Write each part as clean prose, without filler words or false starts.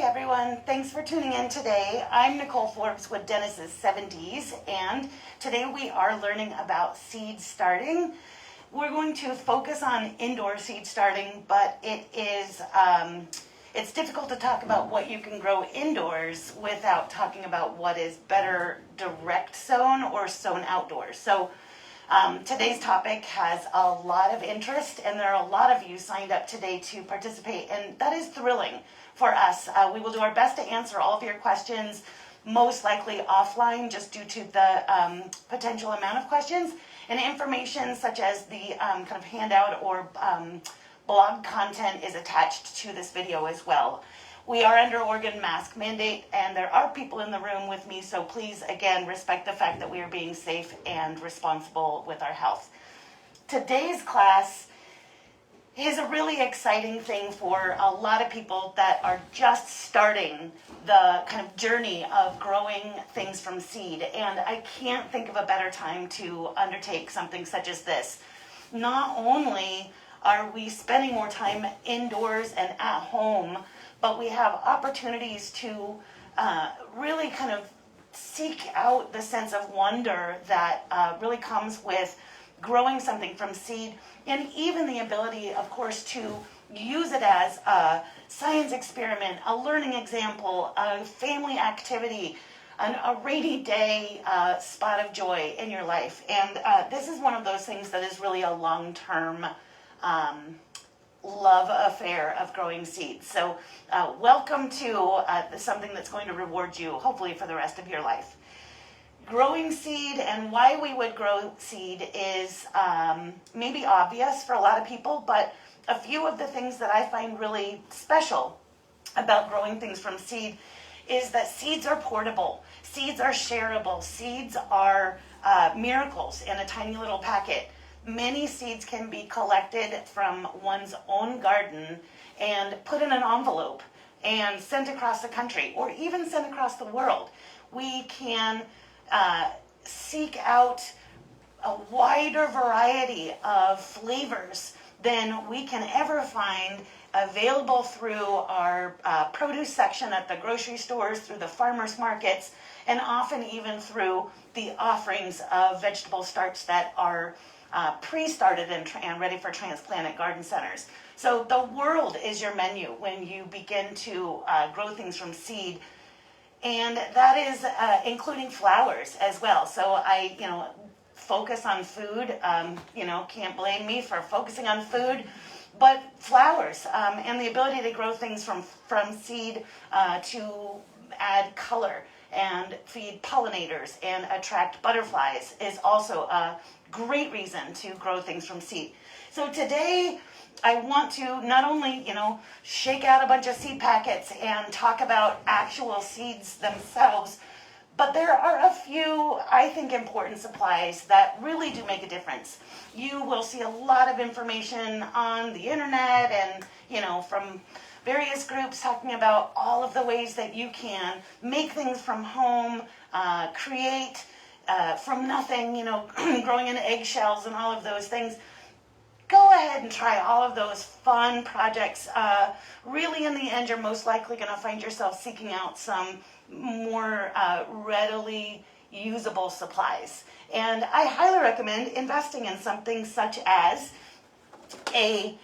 everyone, thanks for tuning in today. I'm Nicole Forbes with Dennis's 70s, and today we are learning about seed starting. We're going to focus on indoor seed starting, but it's difficult to talk about what you can grow indoors without talking about what is better direct sown or sown outdoors. So today's topic has a lot of interest, and there are a lot of you signed up today to participate, and that is thrilling for us. We will do our best to answer all of your questions, most likely offline, just due to the potential amount of questions, and information such as the kind of handout or blog content is attached to this video as well. We are under Oregon mask mandate, and there are people in the room with me, so please, again, respect the fact that we are being safe and responsible with our health. Today's class is a really exciting thing for a lot of people that are just starting the kind of journey of growing things from seed, and I can't think of a better time to undertake something such as this. Not only are we spending more time indoors and at home, but we have opportunities to really kind of seek out the sense of wonder that really comes with growing something from seed, and even the ability, of course, to use it as a science experiment, a learning example, a family activity, a rainy day spot of joy in your life. And this is one of those things that is really a long-term love affair of growing seeds. So welcome to something that's going to reward you, hopefully, for the rest of your life. Growing seed and why we would grow seed is maybe obvious for a lot of people, but a few of the things that I find really special about growing things from seed is that seeds are portable, seeds are shareable, seeds are miracles in a tiny little packet. Many seeds can be collected from one's own garden and put in an envelope and sent across the country or even sent across the world. We can seek out a wider variety of flavors than we can ever find available through our produce section at the grocery stores, through the farmers markets, and often even through the offerings of vegetable starts that are pre-started and ready for transplant at garden centers. So the world is your menu when you begin to grow things from seed, and that is including flowers as well. So I, focus on food. Can't blame me for focusing on food, but flowers and the ability to grow things from seed to add color and feed pollinators and attract butterflies is also a great reason to grow things from seed. So today I want to not only, shake out a bunch of seed packets and talk about actual seeds themselves, but there are a few, I think, important supplies that really do make a difference. You will see a lot of information on the internet and, from various groups talking about all of the ways that you can make things from home, create from nothing, growing in eggshells and all of those things. Go ahead and try all of those fun projects. Really, in the end, you're most likely going to find yourself seeking out some more readily usable supplies. And I highly recommend investing in something such as a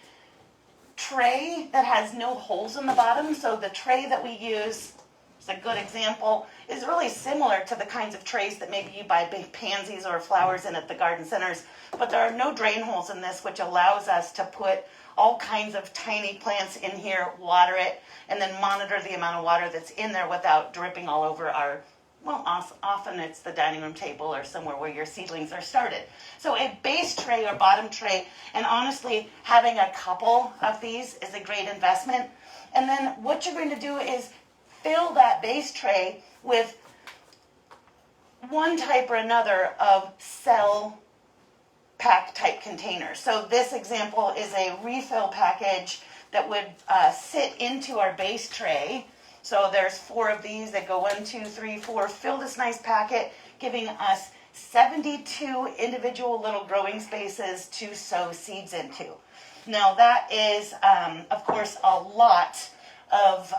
tray that has no holes in the bottom. So the tray that we use, is a good example, is really similar to the kinds of trays that maybe you buy big pansies or flowers in at the garden centers, but there are no drain holes in this, which allows us to put all kinds of tiny plants in here, water it, and then monitor the amount of water that's in there without dripping all over often it's the dining room table or somewhere where your seedlings are started. So a base tray or bottom tray, and honestly, having a couple of these is a great investment. And then what you're going to do is fill that base tray with one type or another of cell pack type containers. So this example is a refill package that would sit into our base tray. So there's 4 of these that go 1, 2, 3, 4, fill this nice packet, giving us 72 individual little growing spaces to sow seeds into. Now that is, of course, a lot of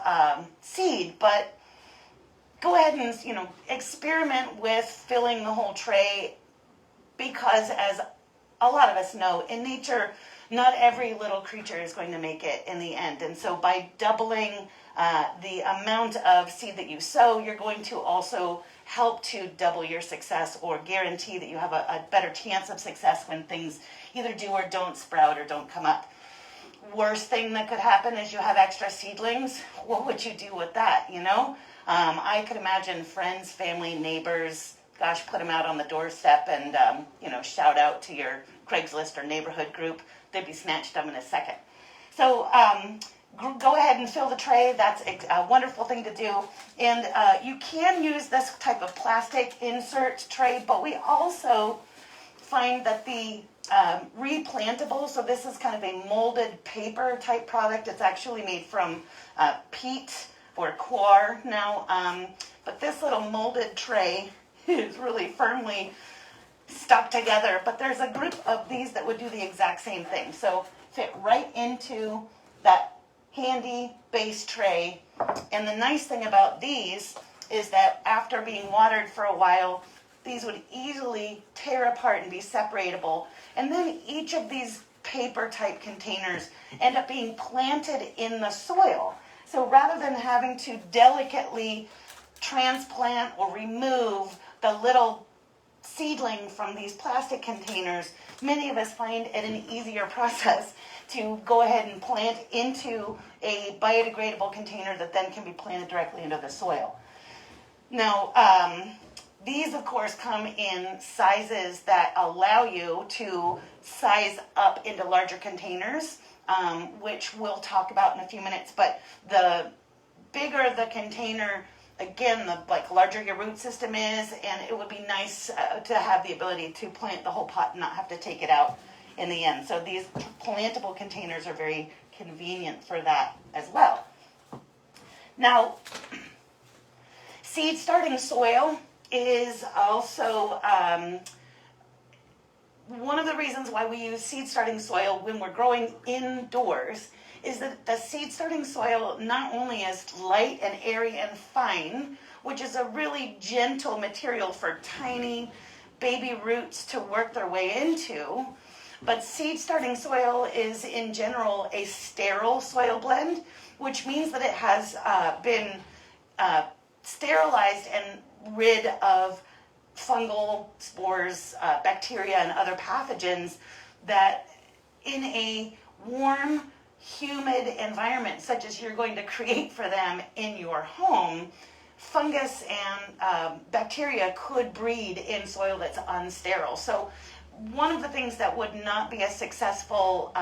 seed, but go ahead and, experiment with filling the whole tray, because as a lot of us know, in nature, not every little creature is going to make it in the end. And so by doubling the amount of seed that you sow, you're going to also help to double your success, or guarantee that you have a better chance of success when things either do or don't sprout or don't come up. Worst thing that could happen is you have extra seedlings. What would you do with that, I could imagine friends, family, neighbors, gosh, put them out on the doorstep and, shout out to your Craigslist or neighborhood group. They'd be snatched up in a second. So go ahead and fill the tray. That's a wonderful thing to do. And you can use this type of plastic insert tray, but we also find that the replantable, so this is kind of a molded paper type product. It's actually made from peat or coir now, but this little molded tray is really firmly stuck together, but there's a group of these that would do the exact same thing. So fit right into that handy base tray. And the nice thing about these is that after being watered for a while, these would easily tear apart and be separatable. And then each of these paper type containers end up being planted in the soil. So rather than having to delicately transplant or remove the little seedling from these plastic containers, many of us find it an easier process to go ahead and plant into a biodegradable container that then can be planted directly into the soil. Now, these of course come in sizes that allow you to size up into larger containers, which we'll talk about in a few minutes. But the bigger the container, again, the larger your root system is, and it would be nice to have the ability to plant the whole pot and not have to take it out in the end. So these plantable containers are very convenient for that as well. Now, seed starting soil is also one of the reasons why we use seed starting soil when we're growing indoors, is that the seed starting soil not only is light and airy and fine, which is a really gentle material for tiny baby roots to work their way into, but seed starting soil is in general a sterile soil blend, which means that it has been sterilized and rid of fungal spores, bacteria, and other pathogens that in a warm, humid environment, such as you're going to create for them in your home, fungus and bacteria could breed in soil that's unsterile. So one of the things that would not be a successful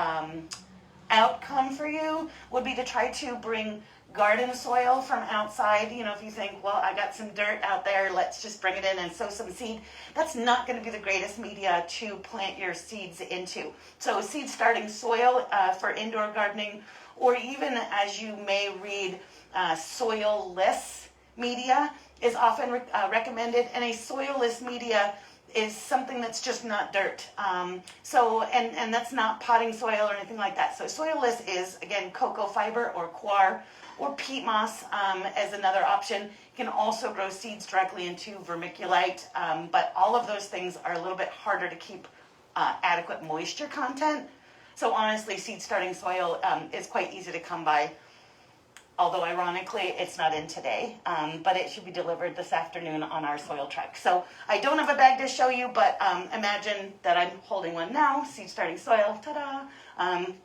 outcome for you would be to try to bring garden soil from outside. If you think, well, I got some dirt out there, let's just bring it in and sow some seed. That's not going to be the greatest media to plant your seeds into. So seed starting soil for indoor gardening, or even, as you may read, soil-less media is often recommended. And a soil-less media is something that's just not dirt. And that's not potting soil or anything like that. So soil-less is, again, cocoa fiber or coir, or peat moss as another option. You can also grow seeds directly into vermiculite, but all of those things are a little bit harder to keep adequate moisture content. So honestly, seed starting soil is quite easy to come by, although ironically it's not in today, but it should be delivered this afternoon on our soil truck. So I don't have a bag to show you, but imagine that I'm holding one now, seed starting soil, ta-da,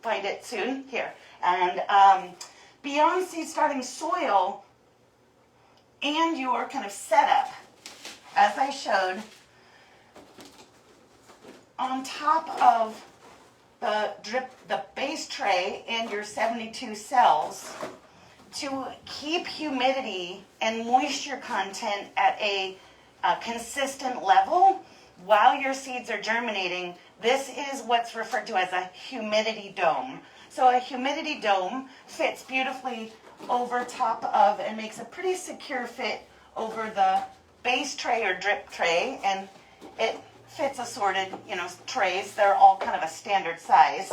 find it soon, here. And beyond seed starting soil and your kind of setup, as I showed, on top of the base tray and your 72 cells, to keep humidity and moisture content at a consistent level while your seeds are germinating, this is what's referred to as a humidity dome. So a humidity dome fits beautifully over top of and makes a pretty secure fit over the base tray or drip tray, and it fits assorted, trays. They're all kind of a standard size.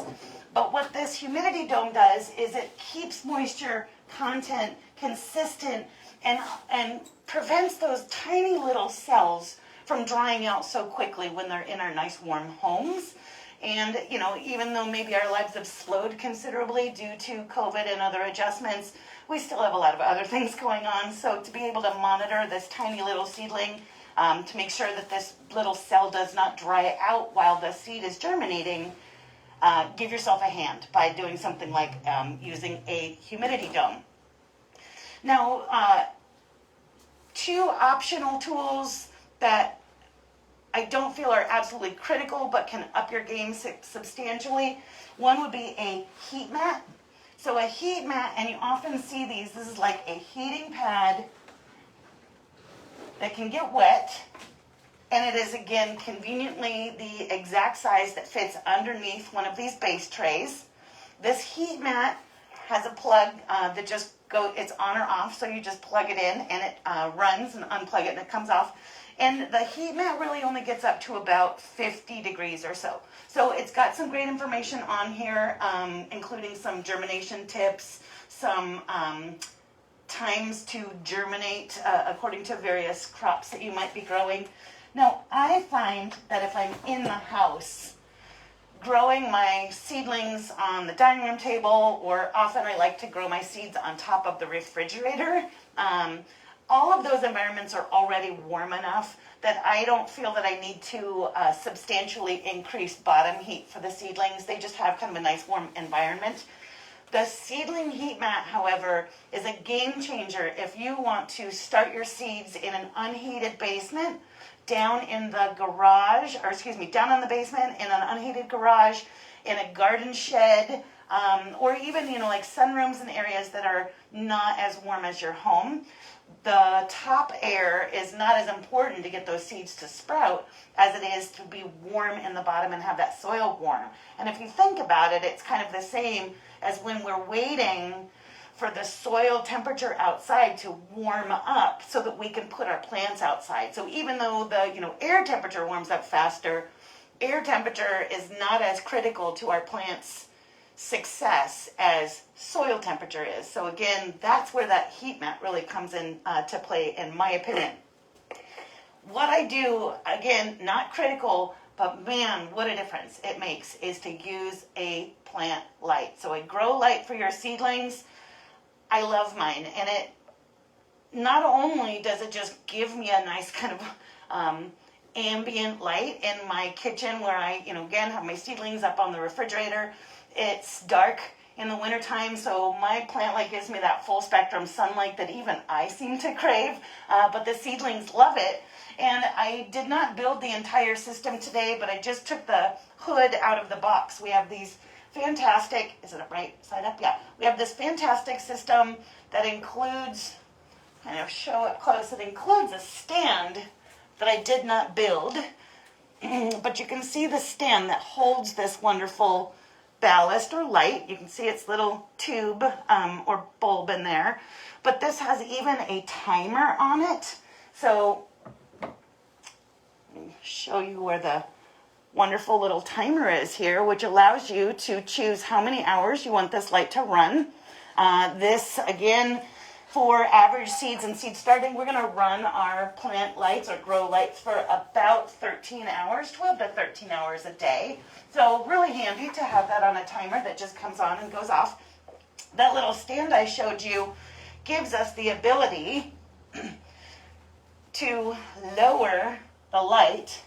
But what this humidity dome does is it keeps moisture content, consistent, and prevents those tiny little cells from drying out so quickly when they're in our nice warm homes. And, you know, even though maybe our lives have slowed considerably due to COVID and other adjustments, we still have a lot of other things going on. So to be able to monitor this tiny little seedling, to make sure that this little cell does not dry out while the seed is germinating, give yourself a hand by doing something like using a humidity dome. Now, two optional tools that I don't feel are absolutely critical but can up your game substantially. One would be a heat mat. So a heat mat, and you often see these, this is like a heating pad that can get wet, and it is again conveniently the exact size that fits underneath one of these base trays. This heat mat has a plug that just it's on or off, so you just plug it in and it runs, and unplug it and it comes off. And the heat mat really only gets up to about 50 degrees or so. So it's got some great information on here, including some germination tips, some times to germinate according to various crops that you might be growing. Now, I find that if I'm in the house growing my seedlings on the dining room table, or often I like to grow my seeds on top of the refrigerator, all of those environments are already warm enough that I don't feel that I need to substantially increase bottom heat for the seedlings. They just have kind of a nice warm environment. The seedling heat mat, however, is a game changer if you want to start your seeds in an unheated basement, down in the garage, or excuse me, down in the basement in an unheated garage, in a garden shed, or even, you know, like sunrooms in areas that are not as warm as your home. The top air is not as important to get those seeds to sprout as it is to be warm in the bottom and have that soil warm. And if you think about it, it's kind of the same as when we're waiting for the soil temperature outside to warm up so that we can put our plants outside. So even though the, you know, air temperature warms up faster, air temperature is not as critical to our plants' success as soil temperature is. So again, that's where that heat mat really comes in to play, in my opinion. What I do, again, not critical, but man, what a difference it makes, is to use a plant light. So a grow light for your seedlings. I love mine, and it not only does it just give me a nice kind of ambient light in my kitchen where I, you know, again, have my seedlings up on the refrigerator. It's dark in the wintertime, so my plant light gives me that full spectrum sunlight that even I seem to crave, but the seedlings love it. And I did not build the entire system today, but I just took the hood out of the box. We have these fantastic, is it right side up? Yeah. We have this fantastic system that includes, kind of show up close, it includes a stand that I did not build, but you can see the stand that holds this wonderful ballast or light. You can see its little tube or bulb in there, but this has even a timer on it. So let me show you where the wonderful little timer is here, which allows you to choose how many hours you want this light to run. This, again, for average seeds and seed starting, we're going to run our plant lights or grow lights for about 13 hours, 12 to 13 hours a day. So really handy to have that on a timer that just comes on and goes off. That little stand I showed you gives us the ability to lower the light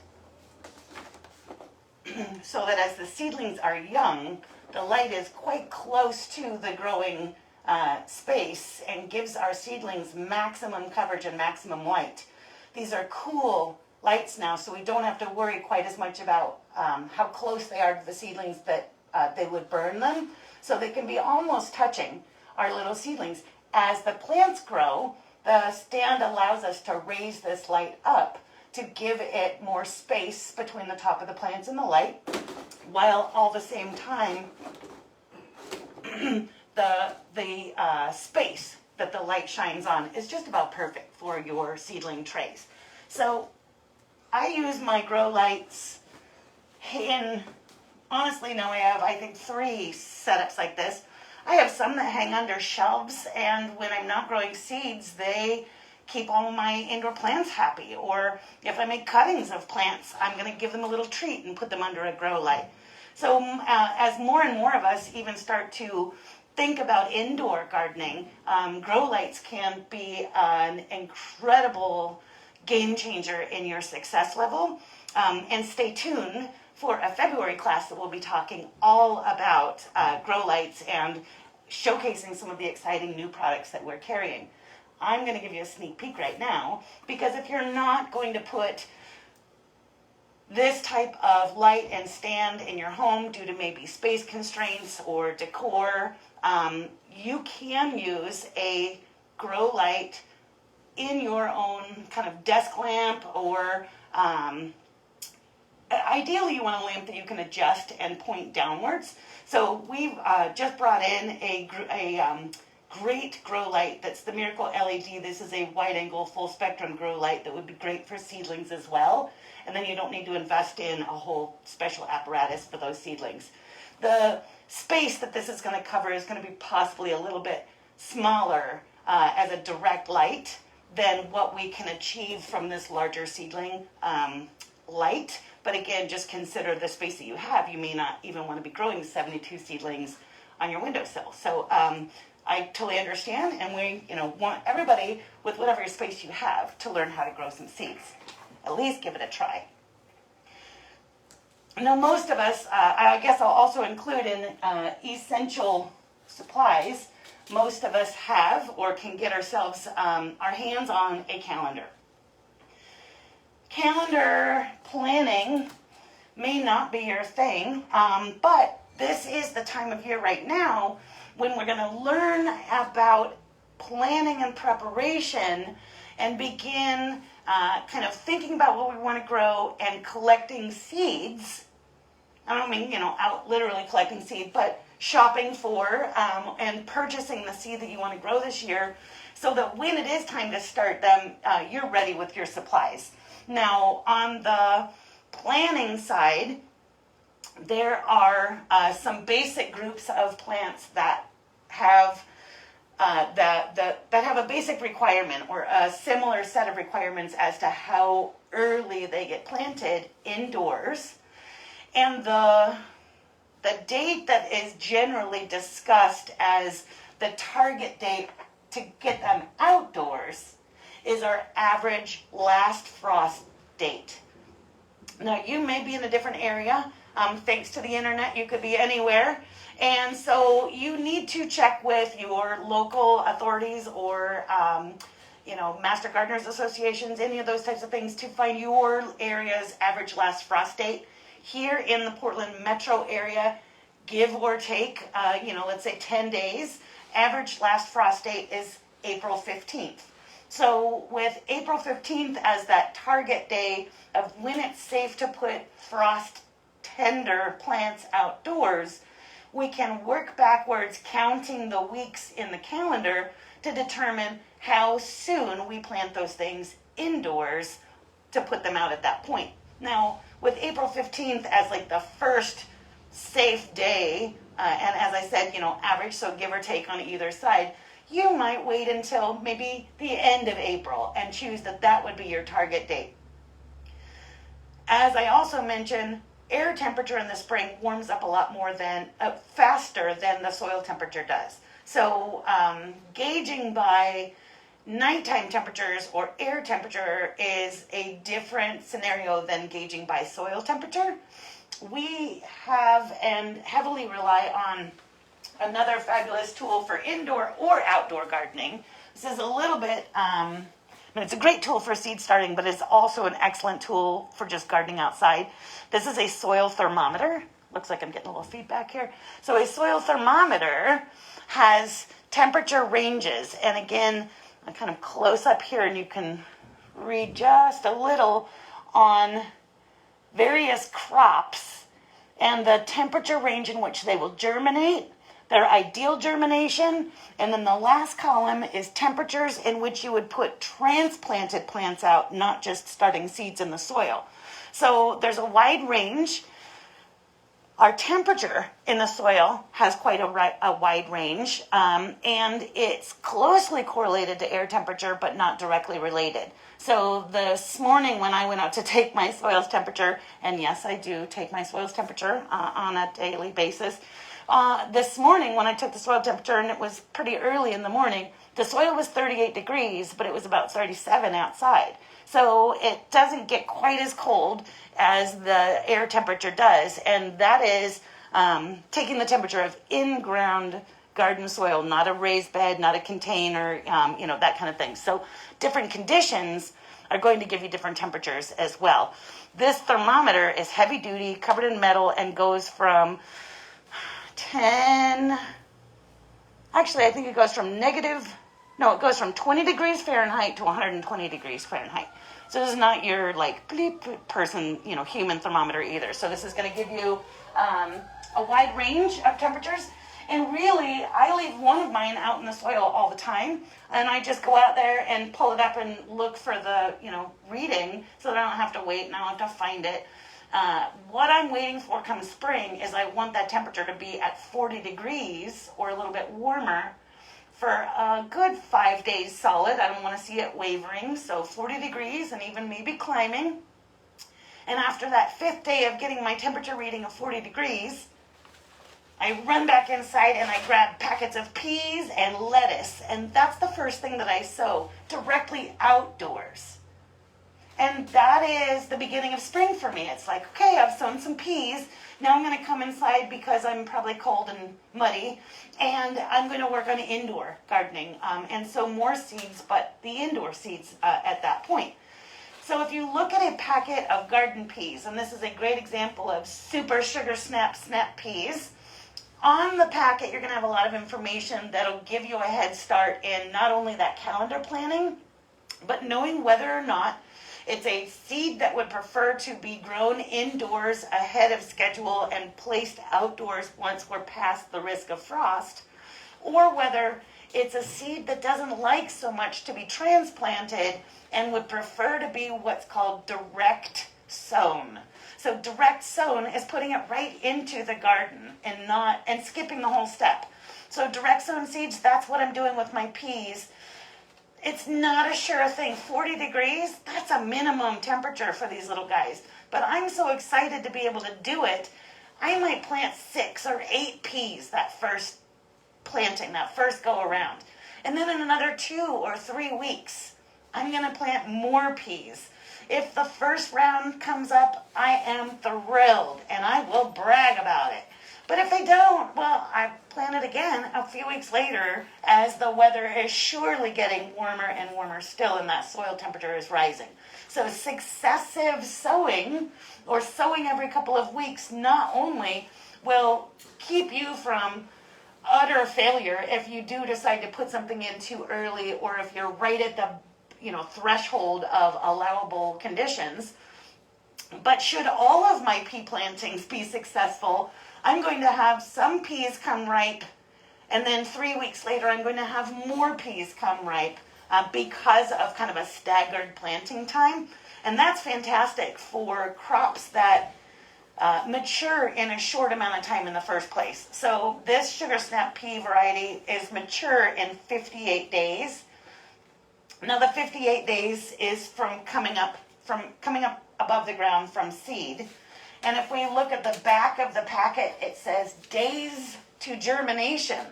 so that as the seedlings are young, the light is quite close to the growing space and gives our seedlings maximum coverage and maximum light. These are cool lights now, so we don't have to worry quite as much about how close they are to the seedlings that they would burn them. So they can be almost touching our little seedlings. As the plants grow, the stand allows us to raise this light up to give it more space between the top of the plants and the light, while all the same time the space that the light shines on is just about perfect for your seedling trays. So I use my grow lights in, honestly now I have I think 3 setups like this. I have some that hang under shelves, and when I'm not growing seeds, they keep all my indoor plants happy. Or if I make cuttings of plants, I'm going to give them a little treat and put them under a grow light. So as more and more of us even start to think about indoor gardening, grow lights can be an incredible game changer in your success level. And stay tuned for a February class that we'll be talking all about grow lights and showcasing some of the exciting new products that we're carrying. I'm going to give you a sneak peek right now, because if you're not going to put this type of light and stand in your home due to maybe space constraints or decor, you can use a grow light in your own kind of desk lamp, or ideally you want a lamp that you can adjust and point downwards. So we've just brought in a great grow light that's the Miracle LED. This is a wide angle full spectrum grow light that would be great for seedlings as well. And then you don't need to invest in a whole special apparatus for those seedlings. The space that this is going to cover is going to be possibly a little bit smaller as a direct light than what we can achieve from this larger seedling light. But again, just consider the space that you have. You may not even want to be growing 72 seedlings on your windowsill. So I totally understand, and we want everybody, with whatever space you have, to learn how to grow some seeds. At least give it a try. Now, most of us, I guess I'll also include in essential supplies, most of us have or can get ourselves our hands on a calendar. Calendar planning may not be your thing, but this is the time of year right now when we're going to learn about planning and preparation and begin kind of thinking about what we want to grow and collecting seeds. I don't mean, out literally collecting seed, but shopping for and purchasing the seed that you want to grow this year, so that when it is time to start them, you're ready with your supplies. Now, on the planning side, there are some basic groups of plants that have that have a basic requirement or a similar set of requirements as to how early they get planted indoors. And the date that is generally discussed as the target date to get them outdoors is our average last frost date. Now, you may be in a different area. Thanks to the internet, you could be anywhere. And so you need to check with your local authorities or, Master Gardeners Associations, any of those types of things, to find your area's average last frost date. Here in the Portland metro area, give or take, let's say 10 days, average last frost date is April 15th. So with April 15th as that target day of when it's safe to put frost tender plants outdoors, we can work backwards counting the weeks in the calendar to determine how soon we plant those things indoors to put them out at that point. Now, with April 15th as like the first safe day, and as I said, average, so give or take on either side, you might wait until maybe the end of April and choose that would be your target date. As I also mentioned, air temperature in the spring warms up a lot more faster than the soil temperature does. So gauging by nighttime temperatures or air temperature is a different scenario than gauging by soil temperature. We have and heavily rely on another fabulous tool for indoor or outdoor gardening. This is a little bit, it's a great tool for seed starting, but it's also an excellent tool for just gardening outside. This is a soil thermometer. Looks like I'm getting a little feedback here. So a soil thermometer has temperature ranges. And again, I'm kind of close up here and you can read just a little on various crops and the temperature range in which they will germinate, their ideal germination, and then the last column is temperatures in which you would put transplanted plants out, not just starting seeds in the soil. So there's a wide range. Our temperature in the soil has quite a wide range, and it's closely correlated to air temperature, but not directly related. So this morning when I went out to take my soil's temperature, and yes, I do take my soil's temperature on a daily basis, this morning when I took the soil temperature, and it was pretty early in the morning, the soil was 38 degrees, but it was about 37 outside. So it doesn't get quite as cold as the air temperature does, and that is taking the temperature of in-ground garden soil, not a raised bed, not a container, that kind of thing. So different conditions are going to give you different temperatures as well. This thermometer is heavy duty, covered in metal, and goes from 10, actually I think it goes from it goes from 20 degrees Fahrenheit to 120 degrees Fahrenheit. So this is not your like bleep person, human thermometer either. So this is going to give you a wide range of temperatures. And really, I leave one of mine out in the soil all the time. And I just go out there and pull it up and look for the, reading so that I don't have to wait and I don't have to find it. What I'm waiting for come spring is I want that temperature to be at 40 degrees or a little bit warmer for a good 5 days solid. I don't want to see it wavering, so 40 degrees and even maybe climbing. And after that 5th day of getting my temperature reading of 40 degrees, I run back inside and I grab packets of peas and lettuce. And that's the first thing that I sow directly outdoors. And that is the beginning of spring for me. It's like, okay, I've sown some peas. Now I'm going to come inside because I'm probably cold and muddy. And I'm going to work on indoor gardening and sow more seeds, but the indoor seeds at that point. So if you look at a packet of garden peas, and this is a great example of super sugar snap peas, on the packet you're going to have a lot of information that'll give you a head start in not only that calendar planning, but knowing whether or not it's a seed that would prefer to be grown indoors ahead of schedule and placed outdoors once we're past the risk of frost, or whether it's a seed that doesn't like so much to be transplanted and would prefer to be what's called direct sown. So direct sown is putting it right into the garden and skipping the whole step. So direct sown seeds, that's what I'm doing with my peas. It's not a sure thing. 40 degrees, that's a minimum temperature for these little guys. But I'm so excited to be able to do it, I might plant 6 or 8 peas that first planting, that first go around. And then in another 2 or 3 weeks, I'm going to plant more peas. If the first round comes up, I am thrilled and I will brag about it. But if they don't, well, I plant it again a few weeks later as the weather is surely getting warmer and warmer still and that soil temperature is rising. So successive sowing or sowing every couple of weeks not only will keep you from utter failure if you do decide to put something in too early or if you're right at the threshold of allowable conditions, but should all of my pea plantings be successful, I'm going to have some peas come ripe, and then 3 weeks later I'm going to have more peas come ripe because of kind of a staggered planting time. And that's fantastic for crops that mature in a short amount of time in the first place. So this sugar snap pea variety is mature in 58 days. Now the 58 days is from coming up above the ground from seed. And if we look at the back of the packet, it says days to germination.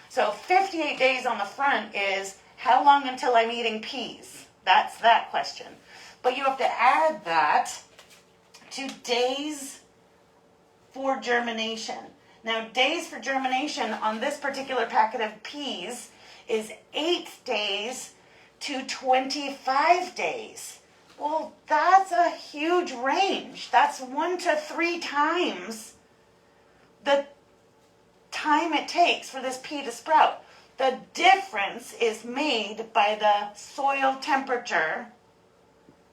So 58 days on the front is how long until I'm eating peas? That's that question. But you have to add that to days for germination. Now, days for germination on this particular packet of peas is 8 days to 25 days. Well, that's a huge range. That's 1 to 3 times the time it takes for this pea to sprout. The difference is made by the soil temperature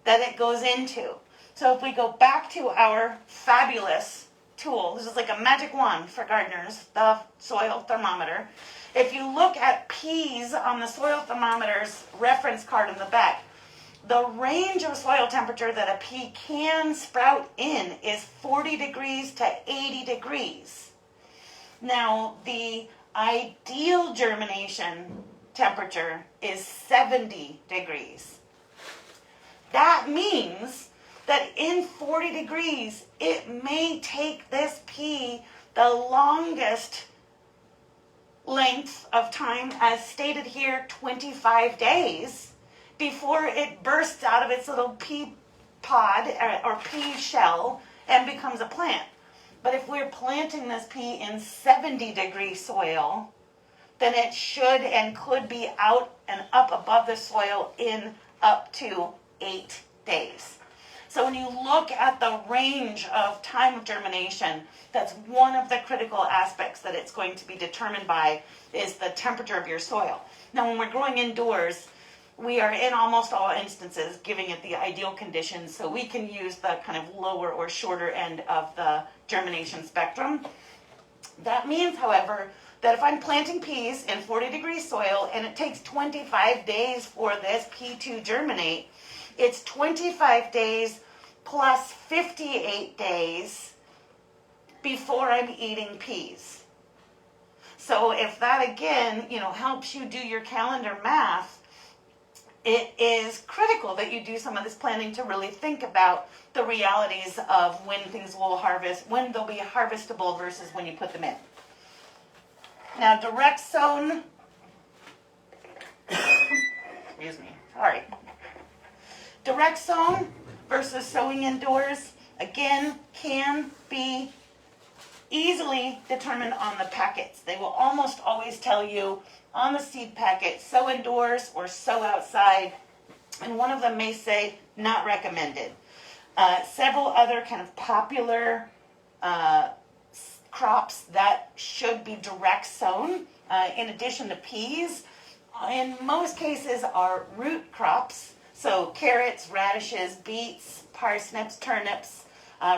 that it goes into. So if we go back to our fabulous tool, this is like a magic wand for gardeners, the soil thermometer. If you look at peas on the soil thermometer's reference card in the back, the range of soil temperature that a pea can sprout in is 40 degrees to 80 degrees. Now, the ideal germination temperature is 70 degrees. That means that in 40 degrees, it may take this pea the longest length of time, as stated here, 25 days, before it bursts out of its little pea pod or pea shell and becomes a plant. But if we're planting this pea in 70-degree soil, then it should and could be out and up above the soil in up to 8 days. So when you look at the range of time of germination, that's one of the critical aspects that it's going to be determined by, is the temperature of your soil. Now, when we're growing indoors, we are in almost all instances giving it the ideal conditions, so we can use the kind of lower or shorter end of the germination spectrum. That means, however, that if I'm planting peas in 40-degree soil and it takes 25 days for this pea to germinate, it's 25 days plus 58 days before I'm eating peas. So if that, again, helps you do your calendar math, it is critical that you do some of this planning to really think about the realities of when things will harvest, when they'll be harvestable versus when you put them in. Now, direct sown, excuse me, sorry. Direct sown versus sowing indoors, again, can be easily determined on the packets. They will almost always tell you on the seed packet, sow indoors or sow outside, and one of them may say not recommended. Several other kind of popular crops that should be direct sown, in addition to peas, in most cases are root crops. So carrots, radishes, beets, parsnips, turnips.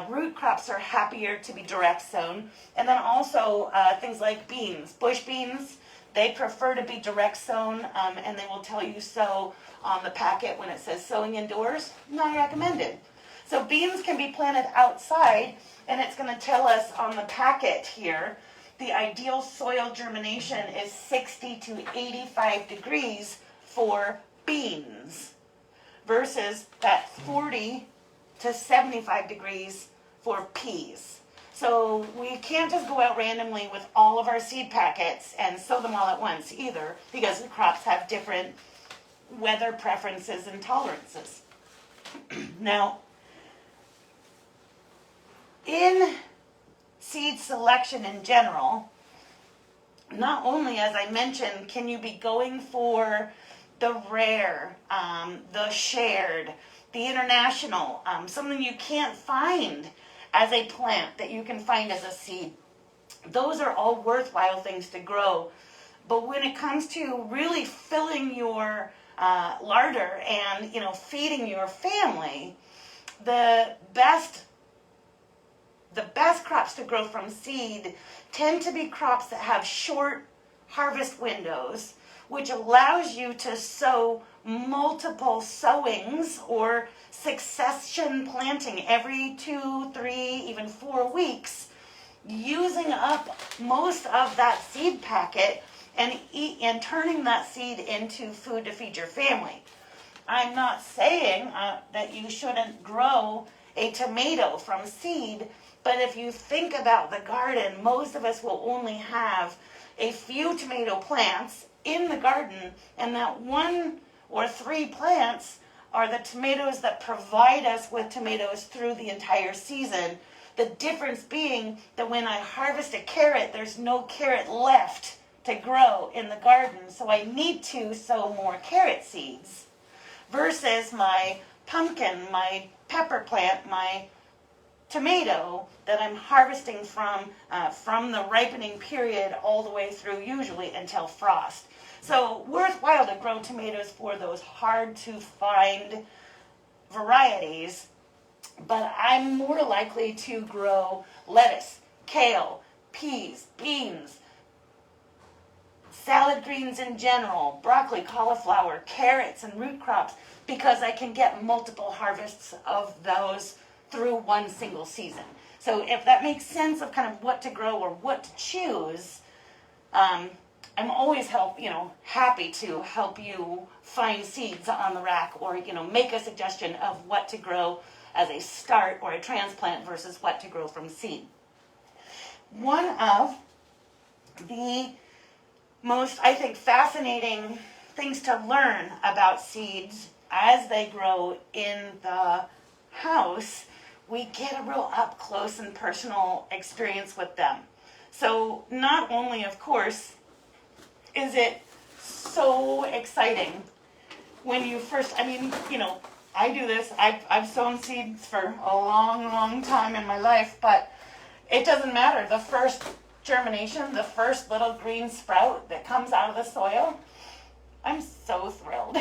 Root crops are happier to be direct sown. And then also things like beans, bush beans, they prefer to be direct sown, and they will tell you so on the packet when it says sowing indoors, not recommended. So beans can be planted outside, and it's going to tell us on the packet here, the ideal soil germination is 60 to 85 degrees for beans versus that 40 to 75 degrees for peas. So we can't just go out randomly with all of our seed packets and sow them all at once either, because the crops have different weather preferences and tolerances. Now, in seed selection in general, not only, as I mentioned, can you be going for the rare, the shared, the international, something you can't find as a plant that you can find as a seed. Those are all worthwhile things to grow. But when it comes to really filling your larder and feeding your family, the best crops to grow from seed tend to be crops that have short harvest windows, which allows you to sow multiple sowings or succession planting every 2, 3, even 4 weeks, using up most of that seed packet and turning that seed into food to feed your family. I'm not saying that you shouldn't grow a tomato from seed, but if you think about the garden, most of us will only have a few tomato plants in the garden, and that 1 or 3 plants are the tomatoes that provide us with tomatoes through the entire season. The difference being that when I harvest a carrot, there's no carrot left to grow in the garden, so I need to sow more carrot seeds versus my pumpkin, my pepper plant, my tomato that I'm harvesting from the ripening period all the way through usually until frost. So worthwhile to grow tomatoes for those hard to find varieties, but I'm more likely to grow lettuce, kale, peas, beans, salad greens in general, broccoli, cauliflower, carrots, and root crops, because I can get multiple harvests of those through one single season. So if that makes sense of kind of what to grow or what to choose, I'm always happy to help you find seeds on the rack, or make a suggestion of what to grow as a start or a transplant versus what to grow from seed. One of the most, I think, fascinating things to learn about seeds as they grow in the house, we get a real up close and personal experience with them. So not only, of course, is it so exciting when you first, I do this, I've sown seeds for a long, long time in my life, but it doesn't matter. The first germination, the first little green sprout that comes out of the soil, I'm so thrilled.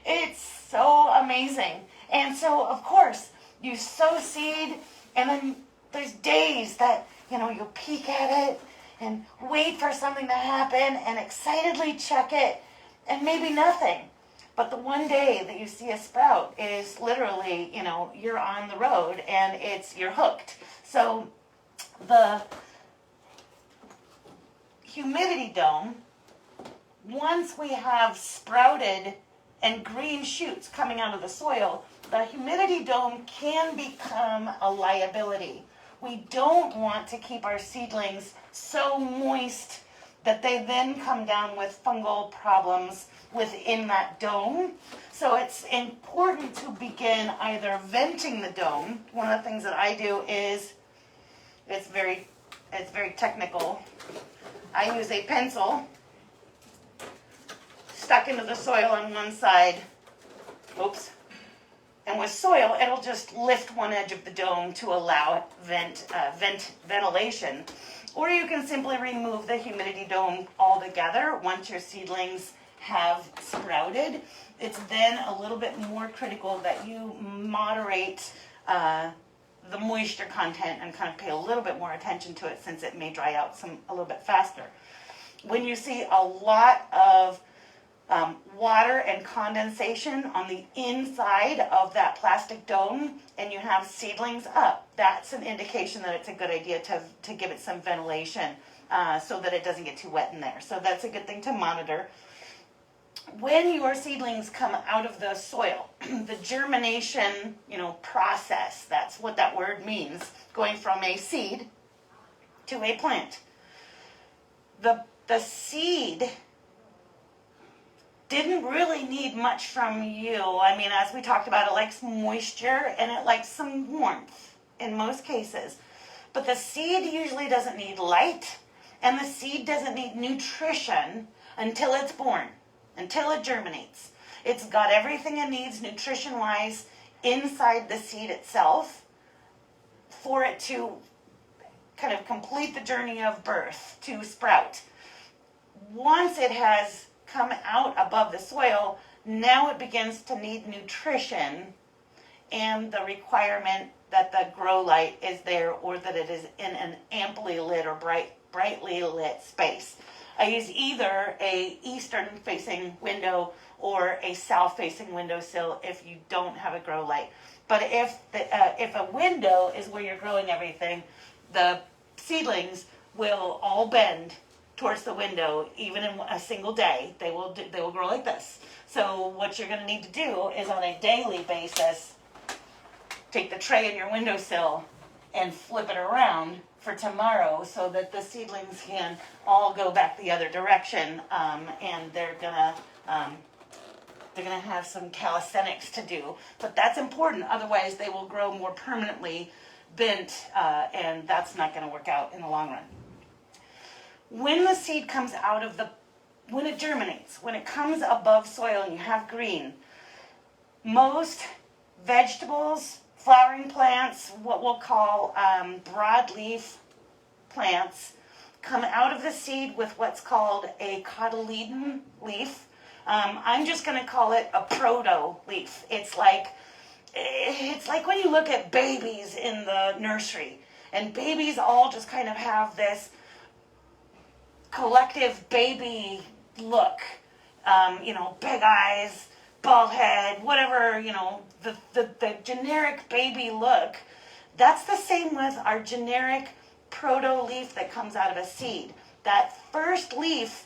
It's so amazing. And so, of course, you sow seed, and then there's days that, you'll peek at it and wait for something to happen and excitedly check it, and maybe nothing. But the one day that you see a sprout is literally, you're on the road and you're hooked. So the humidity dome, once we have sprouted and green shoots coming out of the soil, the humidity dome can become a liability. We don't want to keep our seedlings so moist that they then come down with fungal problems within that dome. So it's important to begin either venting the dome. One of the things that I do is, it's very technical. I use a pencil stuck into the soil on one side. Oops. And with soil, it'll just lift one edge of the dome to allow ventilation. Or you can simply remove the humidity dome altogether once your seedlings have sprouted. It's then a little bit more critical that you moderate the moisture content and kind of pay a little bit more attention to it, since it may dry out a little bit faster. When you see a lot of water and condensation on the inside of that plastic dome, and you have seedlings up, that's an indication that it's a good idea to give it some ventilation so that it doesn't get too wet in there. So that's a good thing to monitor. When your seedlings come out of the soil, the germination, process, that's what that word means, going from a seed to a plant. The seed didn't really need much from you. As we talked about, it likes moisture and it likes some warmth in most cases. But the seed usually doesn't need light, and the seed doesn't need nutrition until it's born, until it germinates. It's got everything it needs nutrition-wise inside the seed itself for it to kind of complete the journey of birth, to sprout. Once it has come out above the soil, now it begins to need nutrition and the requirement that the grow light is there, or that it is in an amply lit or brightly lit space. I use either a eastern facing window or a south facing windowsill if you don't have a grow light. But if a window is where you're growing everything, the seedlings will all bend towards the window. Even in a single day, they will grow like this. So what you're going to need to do is, on a daily basis, take the tray in your windowsill and flip it around for tomorrow, so that the seedlings can all go back the other direction, and they're gonna have some calisthenics to do. But that's important. Otherwise, they will grow more permanently bent, and that's not going to work out in the long run. When the seed comes when it germinates, when it comes above soil and you have green, most vegetables, flowering plants, what we'll call broadleaf plants, come out of the seed with what's called a cotyledon leaf. I'm just going to call it a proto-leaf. It's like when you look at babies in the nursery, and babies all just kind of have this collective baby look, big eyes, bald head, whatever, the generic baby look. That's the same with our generic proto-leaf that comes out of a seed. That first leaf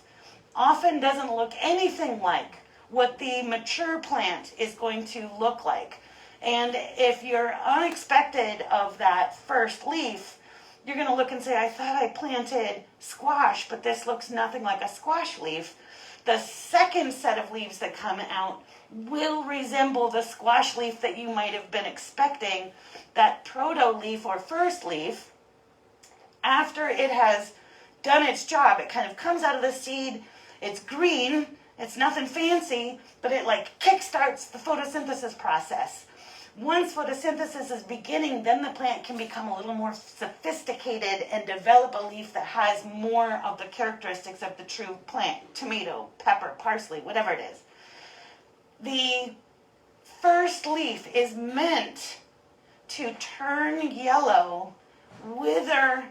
often doesn't look anything like what the mature plant is going to look like. And if you're unexpected of that first leaf, you're going to look and say, I thought I planted squash, but this looks nothing like a squash leaf. The second set of leaves that come out will resemble the squash leaf that you might have been expecting. That proto-leaf or first leaf, after it has done its job, it kind of comes out of the seed, it's green, it's nothing fancy, but it like kickstarts the photosynthesis process. Once photosynthesis is beginning, then the plant can become a little more sophisticated and develop a leaf that has more of the characteristics of the true plant. Tomato, pepper, parsley, whatever it is. The first leaf is meant to turn yellow, wither,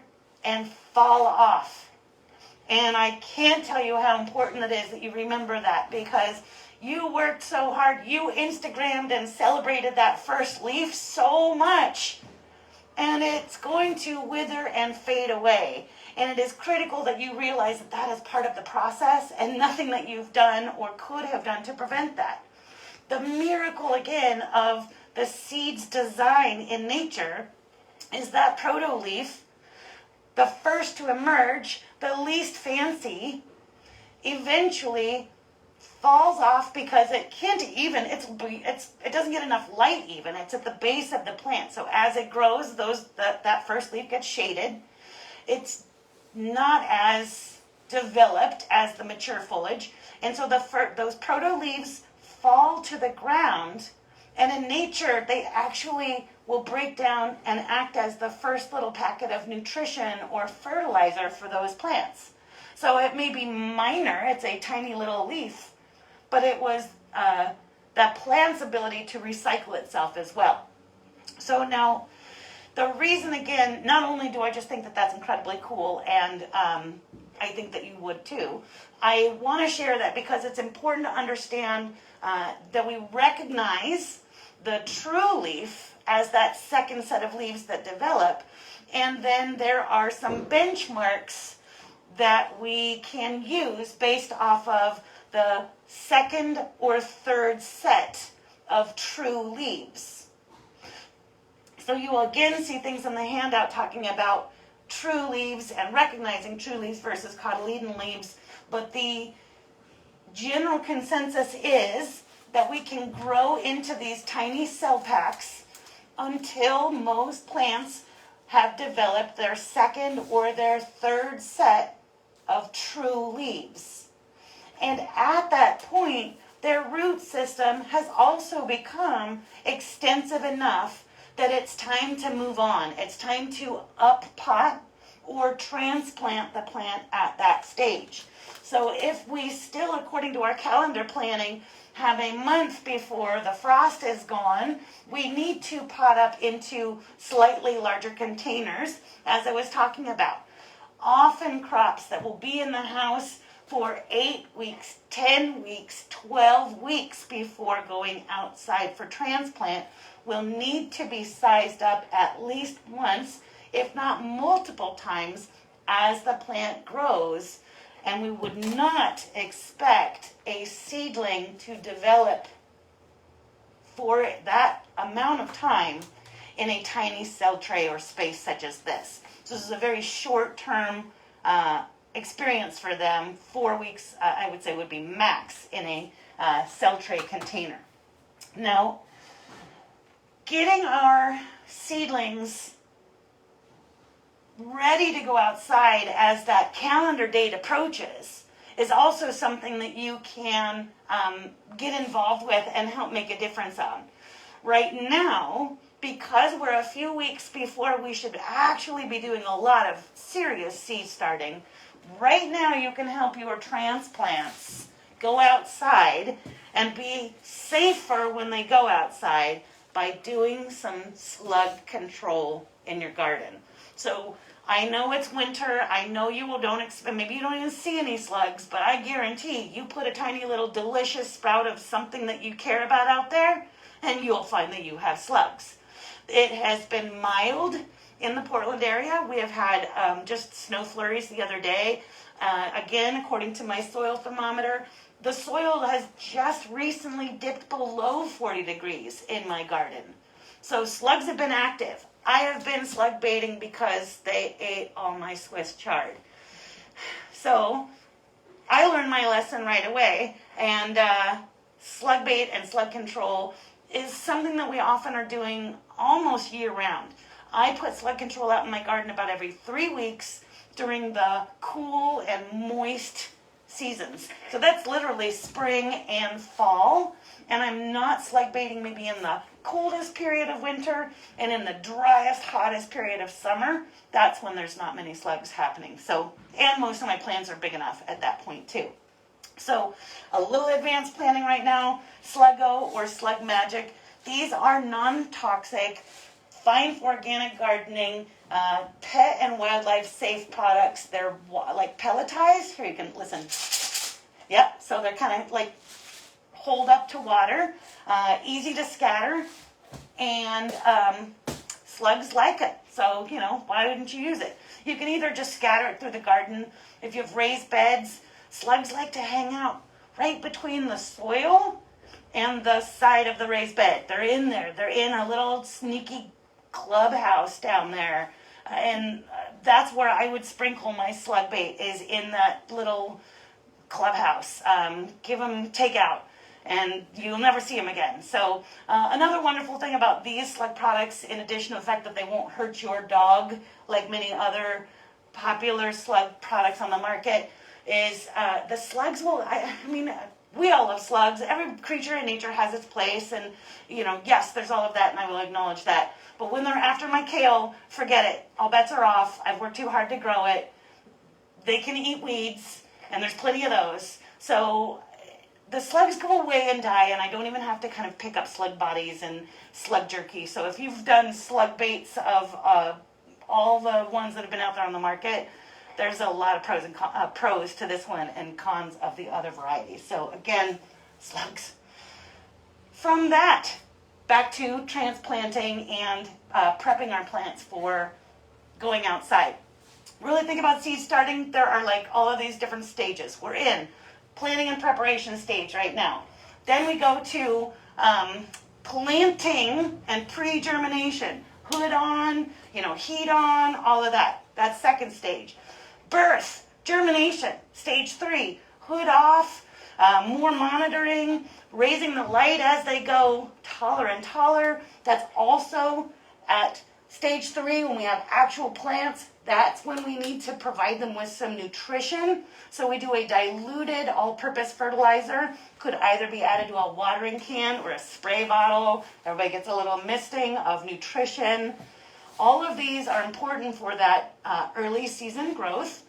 and fall off. And I can't tell you how important it is that you remember that, because you worked so hard, you Instagrammed and celebrated that first leaf so much, and it's going to wither and fade away. And it is critical that you realize that that is part of the process and nothing that you've done or could have done to prevent that. The miracle, again, of the seed's design in nature is that proto-leaf, the first to emerge, the least fancy, eventually falls off because it can't even, it doesn't get enough light even. It's at the base of the plant. So as it grows, that first leaf gets shaded. It's not as developed as the mature foliage. And so those proto-leaves fall to the ground, and in nature they actually will break down and act as the first little packet of nutrition or fertilizer for those plants. So it may be minor, it's a tiny little leaf, but it was that plant's ability to recycle itself as well. So now, the reason, again, not only do I just think that that's incredibly cool, and I think that you would too, I want to share that because it's important to understand that we recognize the true leaf as that second set of leaves that develop, and then there are some benchmarks that we can use based off of the second or third set of true leaves. So you will again see things in the handout talking about true leaves and recognizing true leaves versus cotyledon leaves, but the general consensus is that we can grow into these tiny cell packs until most plants have developed their second or their third set of true leaves. And at that point, their root system has also become extensive enough that it's time to move on. It's time to up-pot or transplant the plant at that stage. So if we still, according to our calendar planning, have a month before the frost is gone, we need to pot up into slightly larger containers, as I was talking about. Often crops that will be in the house for 8 weeks, 10 weeks, 12 weeks before going outside for transplant will need to be sized up at least once, if not multiple times, as the plant grows. And we would not expect a seedling to develop for that amount of time in a tiny cell tray or space such as this. So this is a very short-term experience for them. 4 weeks, I would say, would be max in a cell tray container. Now, getting our seedlings ready to go outside as that calendar date approaches is also something that you can get involved with and help make a difference on. Right now, because we're a few weeks before we should actually be doing a lot of serious seed starting, right now you can help your transplants go outside and be safer when they go outside by doing some slug control in your garden. So I know it's winter. I know maybe you don't even see any slugs, but I guarantee you put a tiny little delicious sprout of something that you care about out there, and you'll find that you have slugs. It has been mild in the Portland area. We have had just snow flurries the other day. Again, according to my soil thermometer, the soil has just recently dipped below 40 degrees in my garden. So slugs have been active. I have been slug baiting because they ate all my Swiss chard. So I learned my lesson right away, and slug bait and slug control is something that we often are doing almost year round. I put slug control out in my garden about every 3 weeks during the cool and moist seasons. So that's literally spring and fall. And I'm not slug baiting maybe in the coldest period of winter and in the driest, hottest period of summer. That's when there's not many slugs happening. So, and most of my plants are big enough at that point too. So a little advanced planting right now, Sluggo or Slug Magic. These are non-toxic, fine for organic gardening, pet and wildlife safe products. They're like pelletized. Here you can listen. Yep, so they're kind of like hold up to water, easy to scatter, and slugs like it. So, why wouldn't you use it? You can either just scatter it through the garden. If you have raised beds, slugs like to hang out right between the soil and the side of the raised bed. They're in there. They're in a little sneaky clubhouse down there. And that's where I would sprinkle my slug bait, is in that little clubhouse. Give them takeout, and you'll never see them again. So another wonderful thing about these slug products, in addition to the fact that they won't hurt your dog like many other popular slug products on the market, is the slugs will, we all love slugs. Every creature in nature has its place, and, yes, there's all of that, and I will acknowledge that. But when they're after my kale, forget it. All bets are off. I've worked too hard to grow it. They can eat weeds, and there's plenty of those. So the slugs go away and die, and I don't even have to kind of pick up slug bodies and slug jerky. So if you've done slug baits of all the ones that have been out there on the market, there's a lot of pros to this one and cons of the other varieties. So again, slugs. From that, back to transplanting and prepping our plants for going outside. Really think about seed starting. There are like all of these different stages. We're in planting and preparation stage right now. Then we go to planting and pre-germination. Hood on, heat on, all of that. That's second stage. Birth, germination, stage 3. Hood off, more monitoring, raising the light as they go taller and taller. That's also at stage 3 when we have actual plants. That's when we need to provide them with some nutrition. So we do a diluted all-purpose fertilizer. Could either be added to a watering can or a spray bottle. Everybody gets a little misting of nutrition. All of these are important for that early season growth.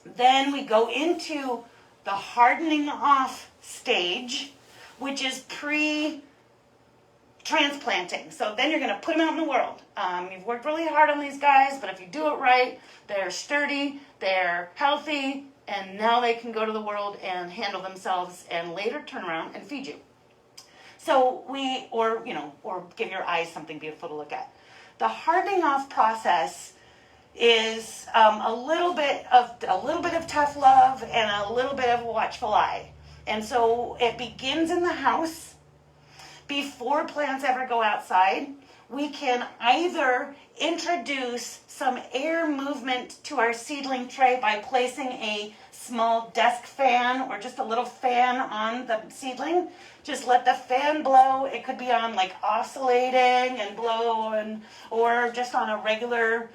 Then we go into the hardening off stage, which is pre-transplanting. So then you're going to put them out in the world. You've worked really hard on these guys, but if you do it right, they're sturdy, they're healthy, and now they can go to the world and handle themselves and later turn around and feed you. So or give your eyes something beautiful to look at. The hardening off process is a little bit of tough love and a little bit of a watchful eye. And so it begins in the house. Before plants ever go outside, we can either introduce some air movement to our seedling tray by placing a small desk fan or just a little fan on the seedling. Just let the fan blow. It could be on like oscillating and blow, or just on a regular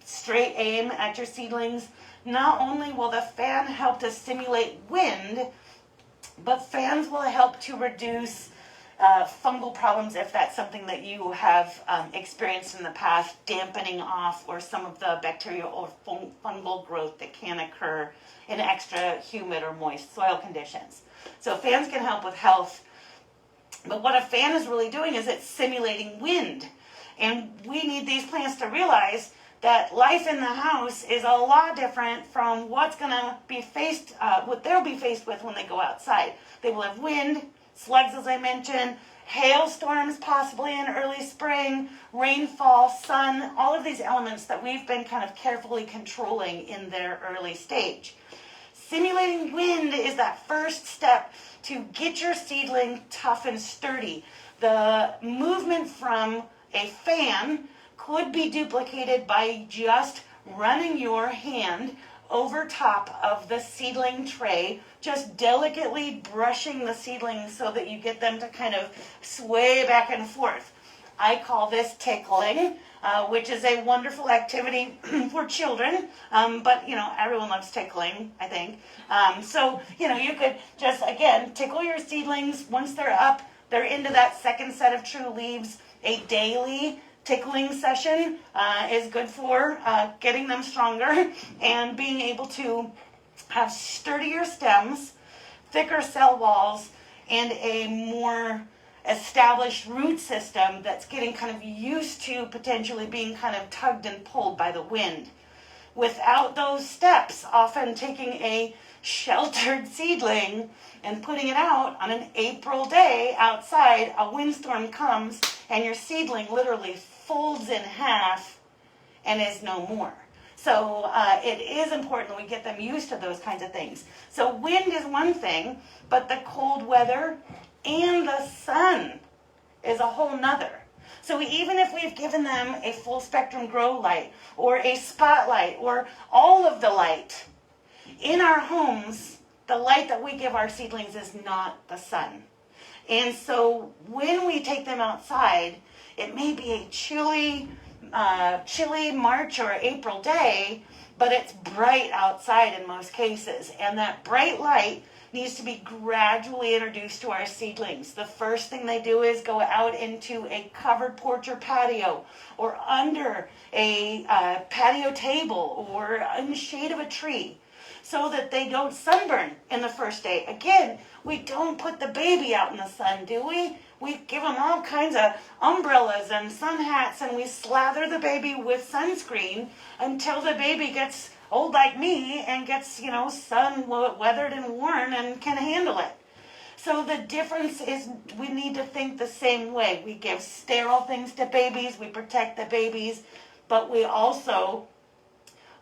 straight aim at your seedlings. Not only will the fan help to stimulate wind, but fans will help to reduce fungal problems if that's something that you have experienced in the past, dampening off or some of the bacterial or fungal growth that can occur in extra humid or moist soil conditions. So fans can help with health, but what a fan is really doing is it's simulating wind. And we need these plants to realize that life in the house is a lot different from what's going to be faced, what they'll be faced with when they go outside. They will have wind, slugs, as I mentioned, hailstorms possibly in early spring, rainfall, sun, all of these elements that we've been kind of carefully controlling in their early stage. Simulating wind is that first step to get your seedling tough and sturdy. The movement from a fan could be duplicated by just running your hand over top of the seedling tray, just delicately brushing the seedlings so that you get them to kind of sway back and forth. I call this tickling, which is a wonderful activity for children, but, everyone loves tickling, I think. So, you could just, again, tickle your seedlings. Once they're up, they're into that second set of true leaves. A daily tickling session is good for getting them stronger and being able to have sturdier stems, thicker cell walls, and a more established root system that's getting kind of used to potentially being kind of tugged and pulled by the wind. Without those steps, often taking a sheltered seedling and putting it out on an April day outside, a windstorm comes and your seedling literally folds in half and is no more. So it is important that we get them used to those kinds of things. So wind is one thing, but the cold weather and the sun is a whole nother. So even if we've given them a full spectrum grow light or a spotlight or all of the light, in our homes, the light that we give our seedlings is not the sun. And so when we take them outside, it may be a chilly March or April day, but it's bright outside in most cases. And that bright light needs to be gradually introduced to our seedlings. The first thing they do is go out into a covered porch or patio, or under a patio table, or in the shade of a tree, so that they don't sunburn in the first day. Again, we don't put the baby out in the sun, do we? We give them all kinds of umbrellas and sun hats, and we slather the baby with sunscreen until the baby gets old like me and gets, sun weathered and worn and can handle it. So the difference is we need to think the same way. We give sterile things to babies, we protect the babies, but we also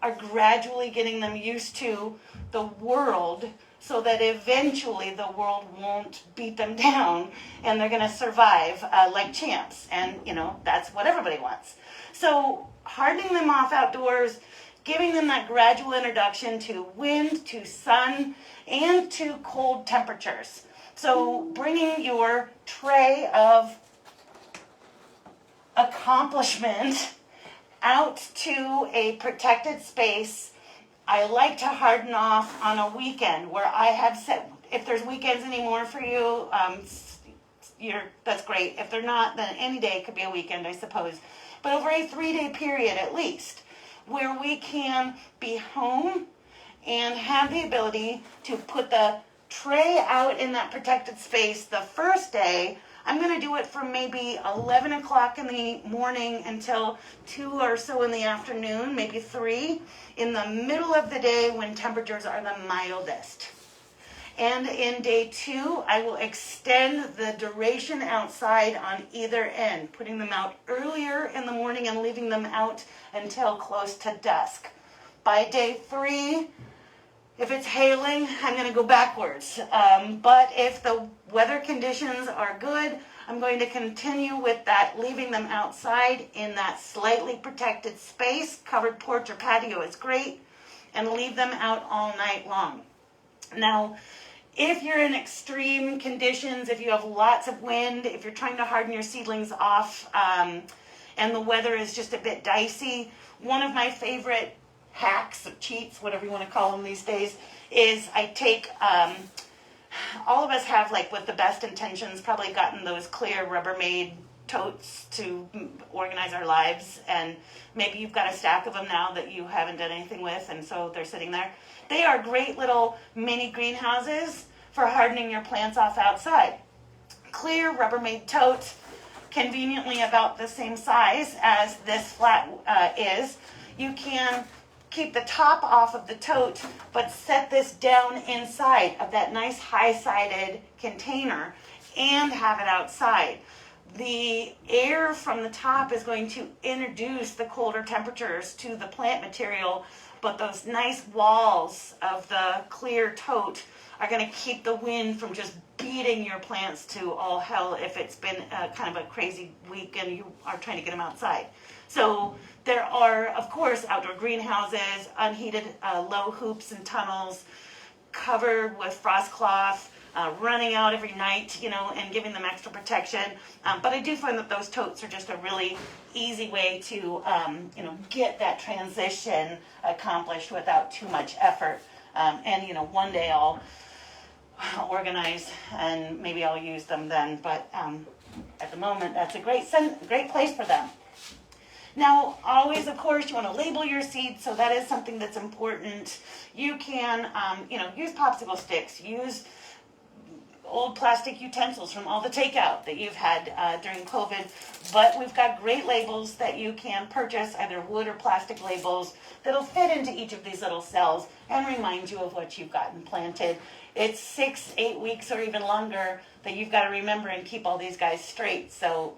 are gradually getting them used to the world so that eventually the world won't beat them down and they're going to survive like champs. And, that's what everybody wants. So hardening them off outdoors, giving them that gradual introduction to wind, to sun, and to cold temperatures. So bringing your tray of accomplishment out to a protected space. I like to harden off on a weekend where I have set, if there's weekends anymore for you, that's great. If they're not, then any day could be a weekend, I suppose. But over a 3-day period at least, where we can be home and have the ability to put the tray out in that protected space the first day. I'm going to do it from maybe 11 o'clock in the morning until 2 or so in the afternoon, maybe 3, in the middle of the day when temperatures are the mildest. And in day 2, I will extend the duration outside on either end, putting them out earlier in the morning and leaving them out until close to dusk. By day 3, if it's hailing, I'm going to go backwards. But if the weather conditions are good, I'm going to continue with that, leaving them outside in that slightly protected space. Covered porch or patio is great. And leave them out all night long. Now, if you're in extreme conditions, if you have lots of wind, if you're trying to harden your seedlings off, and the weather is just a bit dicey, one of my favorite hacks or cheats, whatever you want to call them these days, is I take, all of us have, like, with the best intentions, probably gotten those clear Rubbermaid totes to organize our lives, and maybe you've got a stack of them now that you haven't done anything with, and so they're sitting there. They are great little mini greenhouses for hardening your plants off outside. Clear Rubbermaid tote, conveniently about the same size as this flat is. you can keep the top off of the tote, but set this down inside of that nice high-sided container and have it outside. The air from the top is going to introduce the colder temperatures to the plant material, but those nice walls of the clear tote are going to keep the wind from just beating your plants to all hell if it's been kind of a crazy week and you are trying to get them outside. So there are, of course, outdoor greenhouses, unheated low hoops and tunnels, covered with frost cloth, running out every night, and giving them extra protection. But I do find that those totes are just a really easy way to, get that transition accomplished without too much effort. And one day I'll organize and maybe I'll use them then. But at the moment, that's a great place for them. Now, always, of course, you want to label your seeds, so that is something that's important. You can, use popsicle sticks, use old plastic utensils from all the takeout that you've had during COVID, but we've got great labels that you can purchase, either wood or plastic labels, that'll fit into each of these little cells and remind you of what you've gotten planted. It's 6-8 weeks or even longer that you've got to remember and keep all these guys straight. So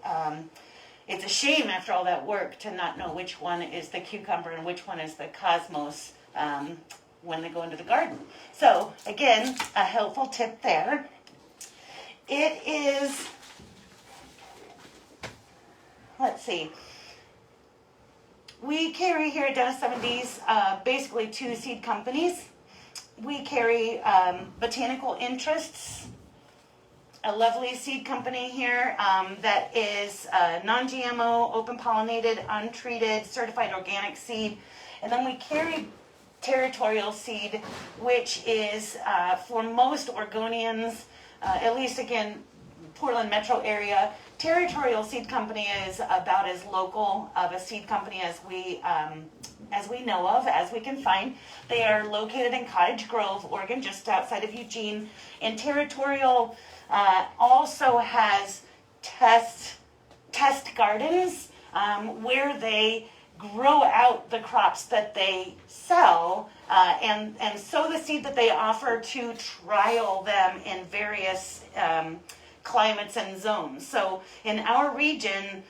it's a shame after all that work to not know which one is the cucumber and which one is the cosmos when they go into the garden. So again, a helpful tip there. It is, let's see, we carry here at Dennis 70s basically 2 seed companies. We carry Botanical Interests, a lovely seed company here that is non-GMO, open-pollinated, untreated, certified organic seed. And then we carry Territorial Seed, which is for most Oregonians, at least again, Portland metro area. Territorial Seed Company is about as local of a seed company as we know of, as we can find. They are located in Cottage Grove, Oregon, just outside of Eugene. And Territorial also has test gardens where they grow out the crops that they sell and sow the seed that they offer to trial them in various climates and zones. So in our region,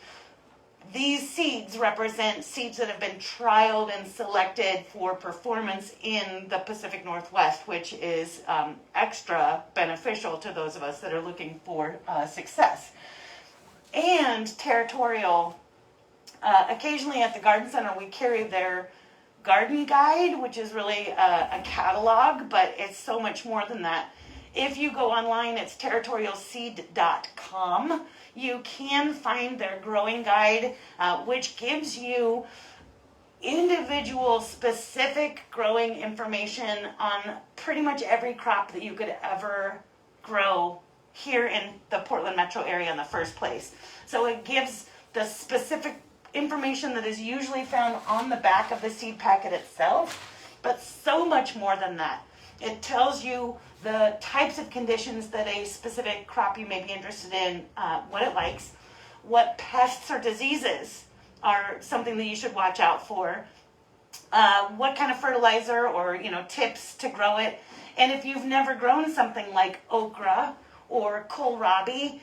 these seeds represent seeds that have been trialed and selected for performance in the Pacific Northwest, which is extra beneficial to those of us that are looking for success. And Territorial, occasionally at the garden center, we carry their garden guide, which is really a catalog, but it's so much more than that. If you go online, it's territorialseed.com. You can find their growing guide, which gives you individual specific growing information on pretty much every crop that you could ever grow here in the Portland metro area in the first place. So it gives the specific information that is usually found on the back of the seed packet itself, but so much more than that. It tells you the types of conditions that a specific crop you may be interested in, what it likes, what pests or diseases are something that you should watch out for, what kind of fertilizer or tips to grow it. And if you've never grown something like okra or kohlrabi,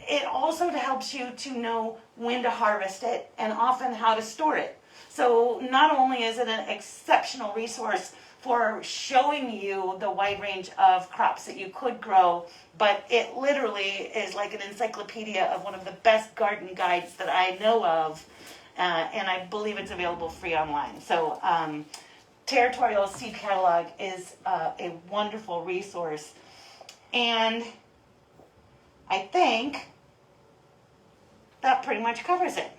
it also helps you to know when to harvest it and often how to store it. So not only is it an exceptional resource for showing you the wide range of crops that you could grow, but it literally is like an encyclopedia of one of the best garden guides that I know of, and I believe it's available free online. So Territorial Seed Catalog is a wonderful resource, and I think that pretty much covers it.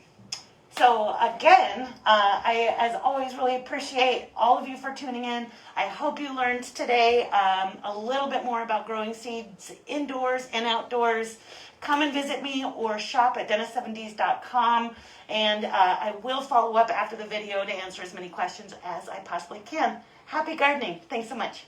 So again, I, as always, really appreciate all of you for tuning in. I hope you learned today a little bit more about growing seeds indoors and outdoors. Come and visit me or shop at dennis70s.com, and I will follow up after the video to answer as many questions as I possibly can. Happy gardening. Thanks so much.